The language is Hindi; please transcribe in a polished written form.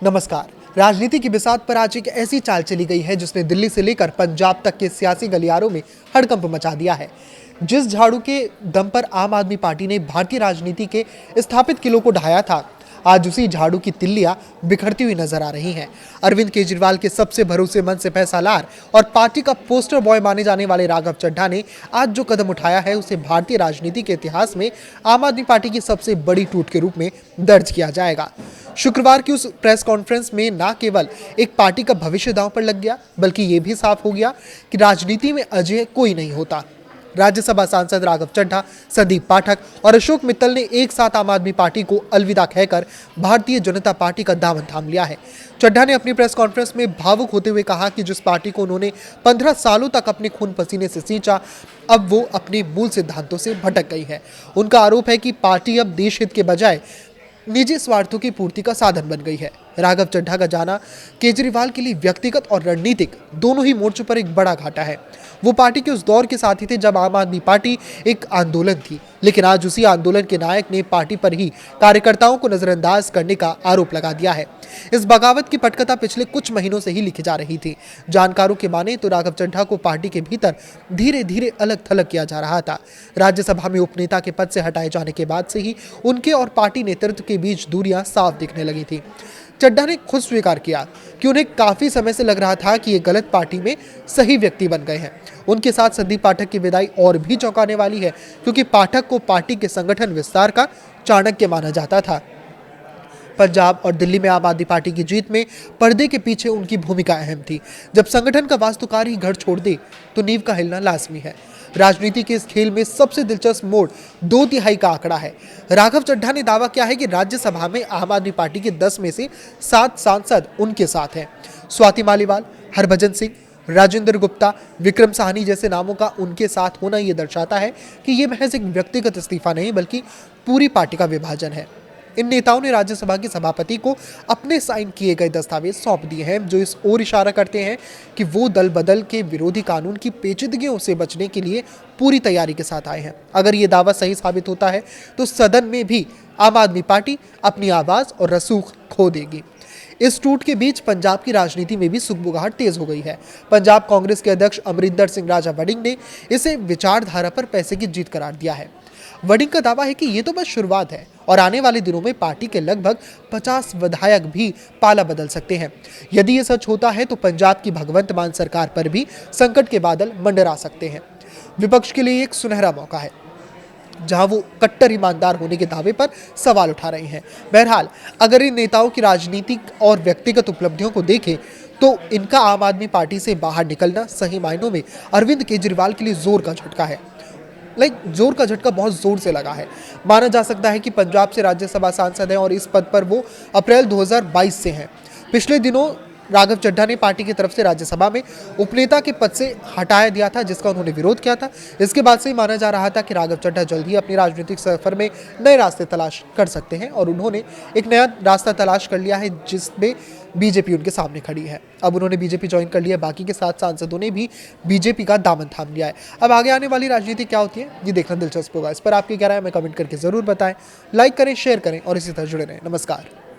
नमस्कार। राजनीति की बिसात पर आज एक ऐसी चाल चली गई है जिसने दिल्ली से लेकर पंजाब तक के सियासी गलियारों में हड़कंप मचा दिया है। जिस झाड़ू के दम पर आम आदमी पार्टी ने भारतीय राजनीति के स्थापित किलों को ढाया था, आज उसी झाड़ू की तिल्लियां बिखरती हुई नजर आ रही हैं। अरविंद केजरीवाल के सबसे भरोसेमंद सिपहसालार और पार्टी का पोस्टर बॉय माने जाने वाले राघव चड्ढा ने आज जो कदम उठाया है उसे भारतीय राजनीति के इतिहास में आम आदमी पार्टी की सबसे बड़ी टूट के रूप में दर्ज किया जाएगा। शुक्रवार की उस प्रेस कॉन्फ्रेंस में न केवल एक पार्टी का भविष्य दांव पर लग गया, बल्कि ये भी साफ हो गया कि राजनीति में अजय कोई नहीं होता। राज्यसभा सांसद राघव चड्ढा, संदीप पाठक और अशोक मित्तल ने एक साथ आम आदमी पार्टी को अलविदा कहकर भारतीय जनता पार्टी का दामन थाम लिया है। चड्ढा ने अपनी प्रेस कॉन्फ्रेंस में भावुक होते हुए कहा कि जिस पार्टी को उन्होंने 15 सालों तक अपने खून पसीने से सींचा, अब वो अपने मूल सिद्धांतों से भटक गई है। उनका आरोप है कि पार्टी अब देश हित के बजाय निजी स्वार्थों की पूर्ति का साधन बन गई है। राघव चड्ढा का जाना केजरीवाल के लिए व्यक्तिगत और रणनीतिक दोनों ही मोर्चों पर एक बड़ा घाटा है। वो पार्टी के उस दौर के साथी थे जब आम आदमी पार्टी एक आंदोलन थी, लेकिन आज उसी आंदोलन के नायक ने पार्टी पर ही कार्यकर्ताओं को नजरअंदाज करने का आरोप लगा दिया है। इस बगावत की पटकथा पिछले कुछ महीनों से ही लिखी जा रही थी। जानकारों के माने तो राघव चड्ढा को पार्टी के भीतर धीरे धीरे अलग थलग किया जा रहा था। राज्यसभा में उपनेता के पद से हटाए जाने के बाद से ही उनके और पार्टी नेतृत्व के बीच दूरियां साफ दिखने लगी थी। चड्ढा ने खुद स्वीकार किया कि उन्हें काफी समय से लग रहा था कि ये गलत पार्टी में सही व्यक्ति बन गए हैं। उनके साथ संदीप पाठक की विदाई और भी चौंकाने वाली है, क्योंकि पाठक को पार्टी के संगठन विस्तार का चाणक्य माना जाता था। पंजाब और दिल्ली में आम आदमी पार्टी की जीत में पर्दे के पीछे उनकी भूमिका अहम थी। जब संगठन का वास्तुकार ही घर छोड़ दे तो नींव का हिलना लाजमी है। राजनीति के इस खेल में सबसे दिलचस्प मोड़ 2/3 का आंकड़ा है। राघव चड्ढा ने दावा किया है कि राज्यसभा में आम आदमी पार्टी के 10 में से 7 सांसद उनके साथ हैं। स्वाति मालीवाल, हरभजन सिंह, राजेंद्र गुप्ता, विक्रम साहनी जैसे नामों का उनके साथ होना यह दर्शाता है कि यह महज एक व्यक्तिगत इस्तीफा नहीं, बल्कि पूरी पार्टी का विभाजन है। इन नेताओं ने राज्यसभा के सभापति को अपने साइन किए गए दस्तावेज सौंप दिए हैं, जो इस ओर इशारा करते हैं कि वो दल बदल के विरोधी कानून की पेचीदगियों से बचने के लिए पूरी तैयारी के साथ आए हैं। अगर ये दावा सही साबित होता है तो सदन में भी आम आदमी पार्टी अपनी आवाज और रसूख खो देगी। इस टूट के बीच पंजाब की राजनीति में भी सुगबुगाहट तेज हो गई है। पंजाब कांग्रेस के अध्यक्ष अमरिंदर सिंह राजा वड़िंग ने इसे विचारधारा पर पैसे की जीत करार दिया है। वड़िंग का दावा है कि ये तो बस शुरुआत है और आने वाले दिनों में पार्टी के लगभग 50 विधायक भी पाला बदल सकते हैं। यदि ये सच होता है तो पंजाब की भगवंत मान सरकार पर भी संकट के बादल मंडरा सकते हैं। विपक्ष के लिए एक सुनहरा मौका है, जहां वो कट्टर ईमानदार होने के दावे पर सवाल उठा रहे हैं। बहरहाल, अगर इन नेताओं की राजनीतिक और व्यक्तिगत उपलब्धियों को देखें तो इनका आम आदमी पार्टी से बाहर निकलना सही मायनों में अरविंद केजरीवाल के लिए जोर का झटका है। जोर का झटका बहुत जोर से लगा है। माना जा सकता है कि पंजाब से राज्यसभा सांसद हैं और इस पद पर वो अप्रैल 2022 से हैं। पिछले दिनों राघव चड्ढा ने पार्टी की तरफ से राज्यसभा में उपनेता के पद से हटाया दिया था, जिसका उन्होंने विरोध किया था। इसके बाद से ही माना जा रहा था कि राघव चड्ढा जल्द ही अपनी राजनीतिक सफर में नए रास्ते तलाश कर सकते हैं, और उन्होंने एक नया रास्ता तलाश कर लिया है जिसमें बीजेपी उनके सामने खड़ी है। अब उन्होंने बीजेपी ज्वाइन कर लिया, बाकी के 7 सांसदों ने भी बीजेपी का दामन थाम लिया है। अब आगे आने वाली राजनीति क्या होती है ये देखना दिलचस्प होगा। इस पर आपकी क्या राय है, हमें कमेंट करके जरूर बताएं। लाइक करें, शेयर करें और इसी तरह जुड़े रहें। नमस्कार।